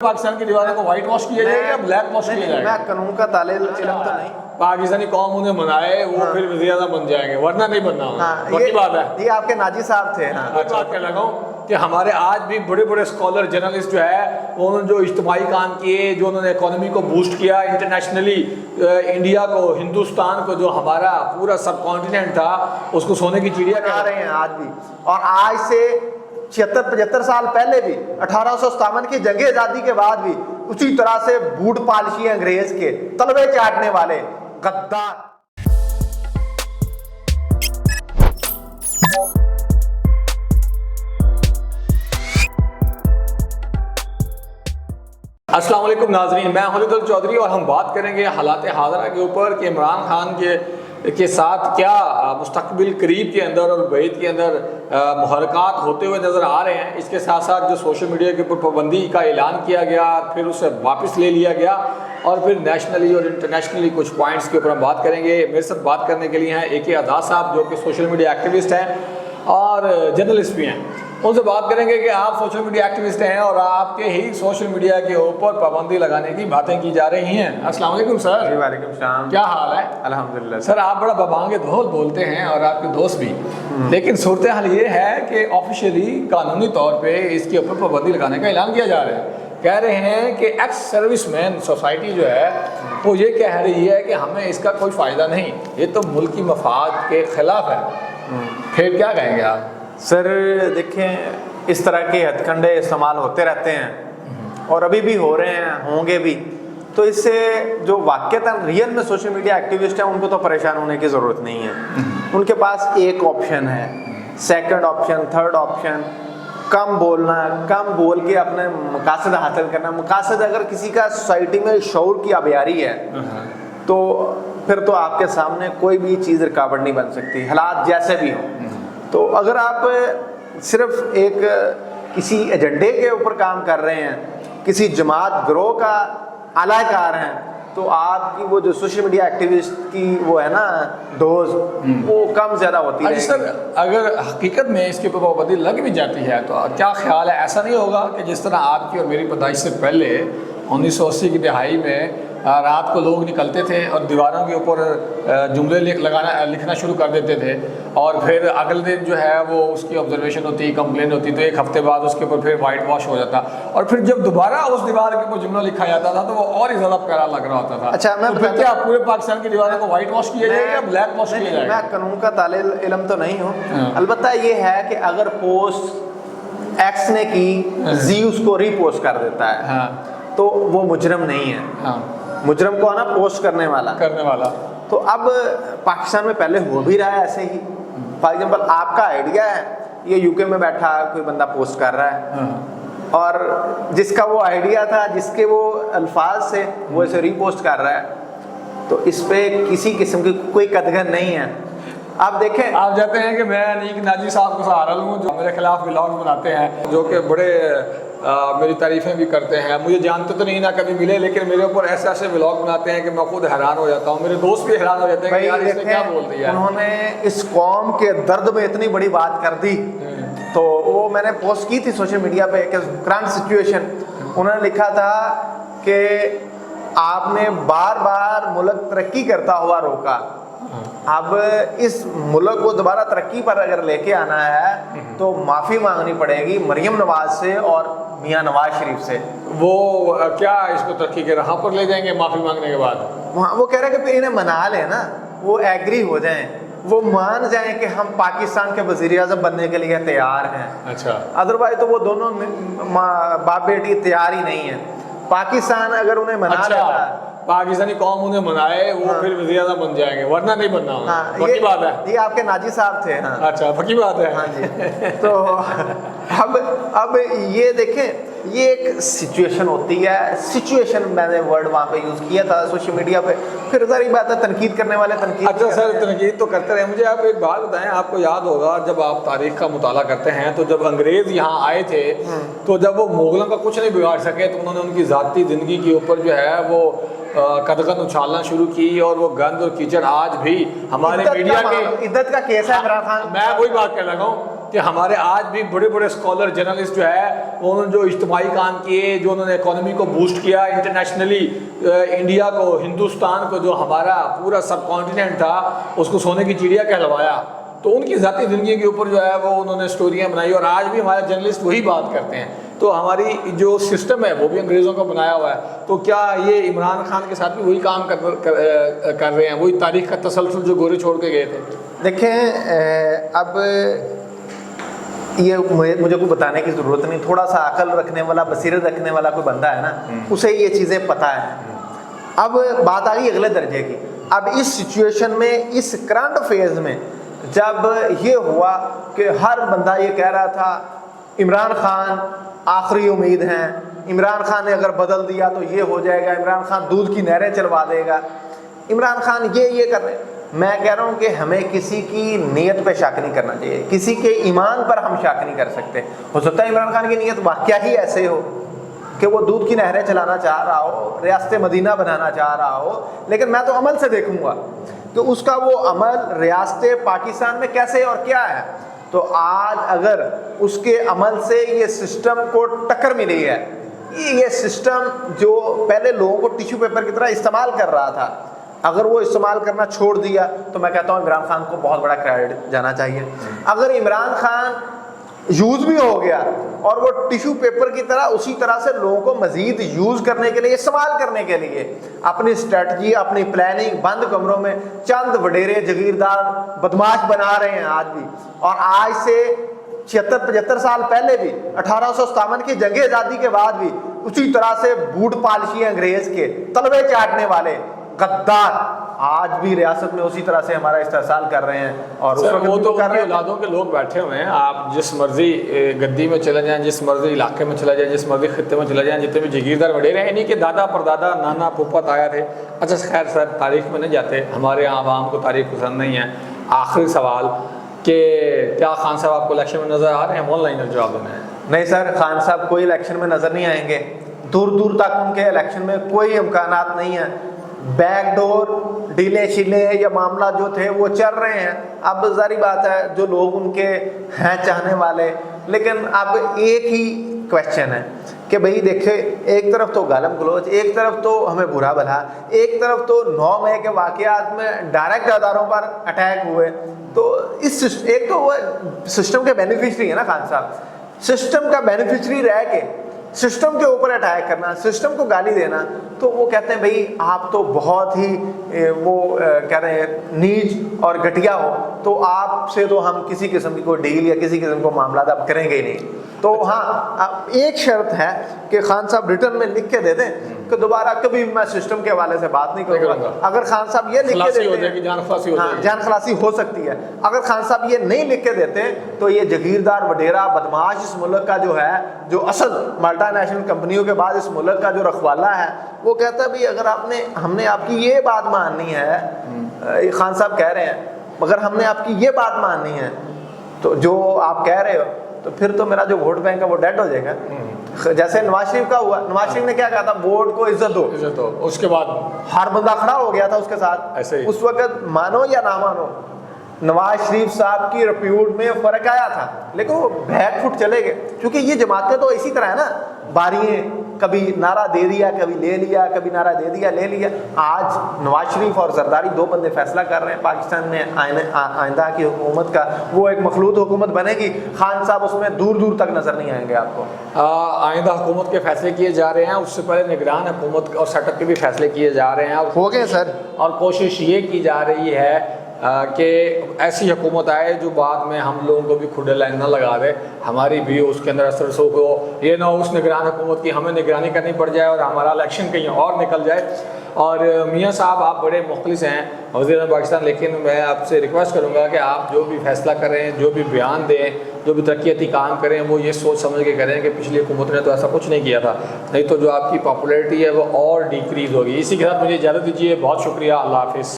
پاکستان کی دیواروں کو وائٹ واش کیا جائے گا یا بلیک واش کیا جائے گا؟ میں قانون کا طالب علم تو نہیں، پاکستانی قوم انہیں منائے وہ پھر وزیر اعظم بن جائیں گے، ورنہ نہیں بننا. وہی بات ہے. یہ آپ کے ناجی صاحب تھے. بات کہنے لگا ہوں کہ ہمارے آج بھی بڑے بڑے اسکالر جرنلسٹ جو ہے انہوں نے جو اجتماعی کام کیے، جو انہوں نے اکانومی کو بوسٹ کیا انٹرنیشنلی، انڈیا کو، ہندوستان کو، جو ہمارا پورا سب کانٹیننٹ تھا اس کو سونے کی چڑیا کہہ رہے ہیں آج بھی. اور آج سے 76-75 سال پہلے بھی 1857 کی جنگ آزادی کے بعد بھی اسی طرح سے بوٹ پالشی انگریز کے تلوے چاٹنے والے غدار. السلام علیکم ناظرین، میں خالد الچودھری اور ہم بات کریں گے حالات حاضرہ کے اوپر کہ عمران خان کے ساتھ کیا مستقبل قریب کے اندر اور بعید کے اندر محرکات ہوتے ہوئے نظر آ رہے ہیں. اس کے ساتھ ساتھ جو سوشل میڈیا کے اوپر پابندی کا اعلان کیا گیا، پھر اسے واپس لے لیا گیا، اور پھر نیشنلی اور انٹرنیشنلی کچھ پوائنٹس کے اوپر ہم بات کریں گے. میرے ساتھ بات کرنے کے لیے ہیں اے کے اعداد صاحب، جو کہ سوشل میڈیا ایکٹیوسٹ ہیں اور جرنلسٹ بھی ہیں. ان سے بات کریں گے کہ آپ سوشل میڈیا ایکٹیوسٹ ہیں اور آپ کے ہی سوشل میڈیا کے اوپر پابندی لگانے کی باتیں کی جا رہی ہیں. السلام علیکم سر. جی وعلیکم السلام. کیا حال ہے؟ الحمدللہ. سر آپ بڑا ببانگ دھول بولتے ہیں اور آپ کے دوست بھی، لیکن صورتحال یہ ہے کہ آفیشیلی قانونی طور پہ اس کے اوپر پابندی لگانے کا اعلان کیا جا رہا ہے. کہہ رہے ہیں کہ ایکس سروس مین سوسائٹی جو ہے وہ یہ کہہ رہی ہے کہ ہمیں اس کا کوئی فائدہ نہیں، یہ تو ملکی مفاد کے خلاف ہے. پھر کیا کہیں گے آپ؟ سر دیکھیں، اس طرح کے ہتھ کنڈے استعمال ہوتے رہتے ہیں اور ابھی بھی ہو رہے ہیں، ہوں گے بھی. تو اس سے جو واقعتاً ریئل میں سوشل میڈیا ایکٹیوسٹ ہیں ان کو تو پریشان ہونے کی ضرورت نہیں ہے. ان کے پاس ایک آپشن ہے، سیکنڈ آپشن، تھرڈ آپشن، کم بولنا، کم بول کے اپنے مقاصد حاصل کرنا. مقاصد اگر کسی کا سوسائٹی میں شعور کی آبیاری ہے تو پھر تو آپ کے سامنے کوئی بھی چیز رکاوٹ نہیں بن سکتی، حالات جیسے بھی ہوں. تو اگر آپ صرف ایک کسی ایجنڈے کے اوپر کام کر رہے ہیں، کسی جماعت گروہ کا اعلی کار ہیں، تو آپ کی وہ جو سوشل میڈیا ایکٹیوسٹ کی وہ ہے نا ڈوز، وہ کم زیادہ ہوتی ہے. سر اگر حقیقت میں اس کے اوپر پابندی لگ بھی جاتی ہے تو کیا خیال ہے، ایسا نہیں ہوگا کہ جس طرح آپ کی اور میری پیدائش سے پہلے 1980 کی دہائی میں رات کو لوگ نکلتے تھے اور دیواروں کے اوپر جملے لکھنا شروع کر دیتے تھے، اور پھر اگلے دن جو ہے وہ اس کی آبزرویشن ہوتی، کمپلین ہوتی، تو ایک ہفتے بعد اس کے اوپر پھر وائٹ واش ہو جاتا، اور پھر جب دوبارہ اس دیوار کے اوپر جملہ لکھا جاتا تھا تو وہ اور ہی زیادہ پیارا لگ رہا ہوتا تھا. اچھا، میں پھر کیا پورے پاکستان کی دیواروں کو وائٹ واش کیا جائے گا یا بلیک واش کیا جائے گا؟ میں قانون کا طالب علم تو نہیں ہوں، البتہ یہ ہے کہ اگر پوسٹ ایکس نے کی، زی اس کو ری پوسٹ کر دیتا ہے تو وہ مجرم نہیں ہے. مجرم کو نا پوسٹ کرنے والا. تو اب پاکستان میں پہلے ہو بھی رہا ہے ایسے ہی. فار ایگزامپل آپ کا آئیڈیا ہے، یہ یو کے میں بیٹھا کوئی بندہ پوسٹ کر رہا ہے، اور جس کا وہ آئیڈیا تھا، جس کے وہ الفاظ سے وہ اسے ری پوسٹ کر رہا ہے، تو اس پہ کسی قسم کی کوئی قدغن نہیں ہے. آپ دیکھیں، آپ جاتے ہیں کہ میں نیک ناجی صاحب کو سہارا لوں جو میرے خلاف ولاگ بناتے ہیں، جو کہ بڑے میری تعریفیں بھی کرتے ہیں. مجھے جانتے تو نہیں نہ کبھی ملے، لیکن میرے اوپر ایسے ایسے ولاگ بناتے ہیں کہ میں خود حیران ہو جاتا ہوں. میرے دوست بھی حیران ہو جاتے ہیں کہ یار اس نے کیا بول دیا. انہوں نے اس قوم کے درد میں اتنی بڑی بات کر دی. تو وہ میں نے پوسٹ کی تھی سوشل میڈیا پہ کہ کرنٹ سچویشن، انہوں نے لکھا تھا کہ آپ نے بار بار ملک ترقی کرتا ہوا روکا، اب اس ملک کو دوبارہ ترقی پر اگر لے کے آنا ہے تو معافی مانگنی پڑے گی مریم نواز سے اور میاں نواز شریف سے. وہ کیا اس کو ترقی کے راہ پر لے جائیں گے معافی مانگنے کے بعد؟ وہ کہہ رہے ہیں کہ پھر انہیں منا لیں نا، وہ ایگری ہو جائیں، وہ مان جائیں کہ ہم پاکستان کے وزیر اعظم بننے کے لیے تیار ہیں. اچھا، ادروائز تو وہ دونوں باپ بیٹی تیار ہی نہیں ہیں. پاکستان اگر انہیں منا لیتا، پاکستانی قوم انہیں منائے وہ پھر وزیر اعظم بن جائیں گے، ورنہ نہیں بننا. پکی بات ہے. یہ آپ کے ناجی صاحب تھے. اچھا، پکی بات ہے. ہاں جی. تو اب یہ دیکھیں، یہ ایک سچویشن ہوتی ہے. سچویشن میں نے ورڈ وہاں پہ یوز کیا تھا سوشل میڈیا پہ. پھر ظاہر بات ہے تنقید کرنے والے تنقید. اچھا سر، تنقید تو کرتے رہے. مجھے آپ ایک بات بتائیں، آپ کو یاد ہوگا جب آپ تاریخ کا مطالعہ کرتے ہیں تو جب انگریز یہاں آئے تھے تو جب وہ مغلوں کا کچھ نہیں بگاڑ سکے تو انہوں نے ان کی ذاتی زندگی کے اوپر جو ہے وہ قدغن اچھالنا شروع کی، اور وہ گند اور کیچڑ آج بھی ہمارے میڈیا کے عدت کا کیس ہے عمران خان. میں وہی بات کہنے لگا ہوں کہ ہمارے آج بھی بڑے بڑے اسکالر جرنلسٹ جو ہے انہوں نے جو اجتماعی کام کیے، جو انہوں نے اکانومی کو بوسٹ کیا انٹرنیشنلی، انڈیا کو، ہندوستان کو، جو ہمارا پورا سب کانٹیننٹ تھا اس کو سونے کی چڑیا کہلوایا، تو ان کی ذاتی زندگی کے اوپر جو ہے وہ انہوں نے سٹوریاں بنائی، اور آج بھی ہمارے جرنلسٹ وہی بات کرتے ہیں۔ تو ہماری جو سسٹم ہے وہ بھی انگریزوں کا بنایا ہوا ہے، تو کیا یہ عمران خان کے ساتھ بھی وہی کام کر رہے ہیں، وہی تاریخ کا تسلسل جو گورے چھوڑ کے گئے تھے؟ دیکھیں اب یہ مجھے کوئی بتانے کی ضرورت نہیں، تھوڑا سا عقل رکھنے والا، بصیرت رکھنے والا کوئی بندہ ہے نا، اسے یہ چیزیں پتہ ہیں۔ اب بات آ گئی اگلے درجے کی۔ اب اس سچویشن میں، اس کرنٹ فیز میں جب یہ ہوا کہ ہر بندہ یہ کہہ رہا تھا عمران خان آخری امید ہیں، عمران خان نے اگر بدل دیا تو یہ ہو جائے گا، عمران خان دودھ کی نہریں چلوا دے گا، عمران خان یہ کر رہے ہیں۔ میں کہہ رہا ہوں کہ ہمیں کسی کی نیت پہ شک نہیں کرنا چاہیے، کسی کے ایمان پر ہم شک نہیں کر سکتے۔ ہو سکتا ہے عمران خان کی نیت واقعہ ہی ایسے ہو کہ وہ دودھ کی نہریں چلانا چاہ رہا ہو، ریاست مدینہ بنانا چاہ رہا ہو، لیکن میں تو عمل سے دیکھوں گا کہ اس کا وہ عمل ریاست پاکستان میں کیسے اور کیا ہے۔ تو آج اگر اس کے عمل سے یہ سسٹم کو ٹکر ملی ہے، یہ سسٹم جو پہلے لوگوں کو ٹیشو پیپر کی طرح استعمال کر رہا تھا، اگر وہ استعمال کرنا چھوڑ دیا تو میں کہتا ہوں عمران خان کو بہت بڑا کریڈٹ جانا چاہیے۔ اگر عمران خان یوز بھی ہو گیا اور وہ ٹیشو پیپر کی طرح اسی طرح سے لوگوں کو مزید یوز کرنے کے لیے، استعمال کرنے کے لیے اپنی اسٹریٹجی، اپنی پلاننگ بند کمروں میں چند وڈیرے جگیردار بدماش بنا رہے ہیں آج بھی، اور آج سے 76-75 سال پہلے بھی، 1857 کی جنگ آزادی کے بعد بھی اسی طرح سے بوٹ پالشی انگریز کے تلوے چاٹنے والے غدار آج بھی ریاست میں اسی طرح سے ہمارا استحصال کر رہے ہیں۔ اور اس وقت وہ تو کر رہے ہیں، اولادوں کے لوگ بیٹھے ہوئے ہیں، آپ جس مرضی گدی میں چلے جائیں، جس مرضی علاقے میں چلے جائیں، جس مرضی خطے میں چلے جائیں، جتنے بھی جگیردار وڈیرے ہیں، انہیں کے دادا پردادا، نانا پھوپھا تایا تھے۔ اچھا خیر سر، تاریخ میں نہیں جاتے، ہمارے یہاں عوام کو تاریخ پسند نہیں ہے۔ آخری سوال کہ کیا خان صاحب آپ کو الیکشن میں نظر آ رہے ہیں؟ آن لائن جواب دینا ہے۔ نہیں سر، خان صاحب کوئی الیکشن میں نظر نہیں آئیں گے، دور دور تک ان کے الیکشن میں کوئی امکانات نہیں ہیں۔ بیک ڈور ڈیلے شیلے یا معاملہ جو تھے وہ چل رہے ہیں۔ اب ظاہری بات ہے جو لوگ ان کے ہیں چاہنے والے، لیکن اب ایک ہی کویشچن ہے کہ بھئی دیکھیں، ایک طرف تو گالم گلوچ، ایک طرف تو ہمیں برا بھلا، ایک طرف تو 9 مئی کے واقعات میں ڈائریکٹ اداروں پر اٹیک ہوئے، تو اس ایک تو وہ سسٹم کے بینیفیشری ہے نا خان صاحب، سسٹم کا بینیفیشری رہ کے سسٹم کے اوپر اٹیک کرنا، سسٹم کو گالی دینا، تو وہ کہتے ہیں بھئی آپ تو بہت ہی وہ کہہ رہے ہیں نیچ اور گھٹیا ہو، تو آپ سے تو ہم کسی قسم کی کوئی ڈیل یا کسی قسم کو معاملات اب کریں گے ہی نہیں۔ تو ہاں ایک شرط ہے کہ خان صاحب ریٹرن میں لکھ کے دے دیں کہ دوبارہ کبھی میں سسٹم کے حوالے سے بات نہیں کروں گا۔ اگر خان صاحب یہ لکھ کے دیتے ہیں، جان خلاصی ہو سکتی ہے۔ اگر خان صاحب یہ نہیں لکھ کے دیتے تو یہ جگیردار وڈیرا بدماش اس ملک کا جو ہے، جو اصل ملٹا نیشنل کمپنیوں کے بعد اس ملک کا جو رکھوالا ہے، وہ کہتا ہے بھئی اگر ہم نے آپ کی یہ بات ماننی ہے، خان صاحب کہہ رہے ہیں اگر ہم نے آپ کی یہ بات ماننی ہے تو جو آپ کہہ رہے ہو، تو پھر تو میرا جو ووٹ بینک ہے وہ ڈیڈ ہو جائے گا۔ جیسے نواز شریف کا ہوا، نواز شریف نے کیا کہا تھا، ووٹ کو عزت دو، اس کے بعد ہر بندہ کھڑا ہو گیا تھا اس کے ساتھ۔ اس وقت مانو یا نہ مانو، نواز شریف صاحب کی ریپیوٹ میں فرق آیا تھا، لیکن وہ بیک فٹ چلے گئے، کیونکہ یہ جماعتیں تو اسی طرح ہے نا، باریاں، کبھی نعرہ دے دیا کبھی لے لیا، کبھی نعرہ دے دیا لے لیا۔ آج نواز شریف اور زرداری 2 بندے فیصلہ کر رہے ہیں پاکستان میں آئندہ کی حکومت کا، وہ ایک مخلوط حکومت بنے گی، خان صاحب اس میں دور دور تک نظر نہیں آئیں گے آپ کو۔ آئندہ حکومت کے فیصلے کیے جا رہے ہیں، اس سے پہلے نگران حکومت اور سیٹ اپ کے بھی فیصلے کیے جا رہے ہیں، ہو گئے سر، اور کوشش یہ کی جا رہی ہے کہ ایسی حکومت آئے جو بعد میں ہم لوگوں کو بھی کھڈے لائن نہ لگا دے، ہماری بھی اس کے اندر اثر سو ہو، یہ نہ اس نگران حکومت کی ہمیں نگرانی کرنی پڑ جائے اور ہمارا الیکشن کہیں اور نکل جائے۔ اور میاں صاحب آپ بڑے مخلص ہیں وزیر اعظم پاکستان، لیکن میں آپ سے ریکویسٹ کروں گا کہ آپ جو بھی فیصلہ کریں، جو بھی بیان دیں، جو بھی ترقیاتی کام کریں، وہ یہ سوچ سمجھ کے کریں کہ پچھلی حکومت نے تو ایسا کچھ نہیں کیا تھا، نہیں تو جو آپ کی پاپولیرٹی ہے وہ اور ڈیکریز ہوگی۔ اسی کے ساتھ مجھے اجازت دیجیے، بہت شکریہ، اللہ حافظ۔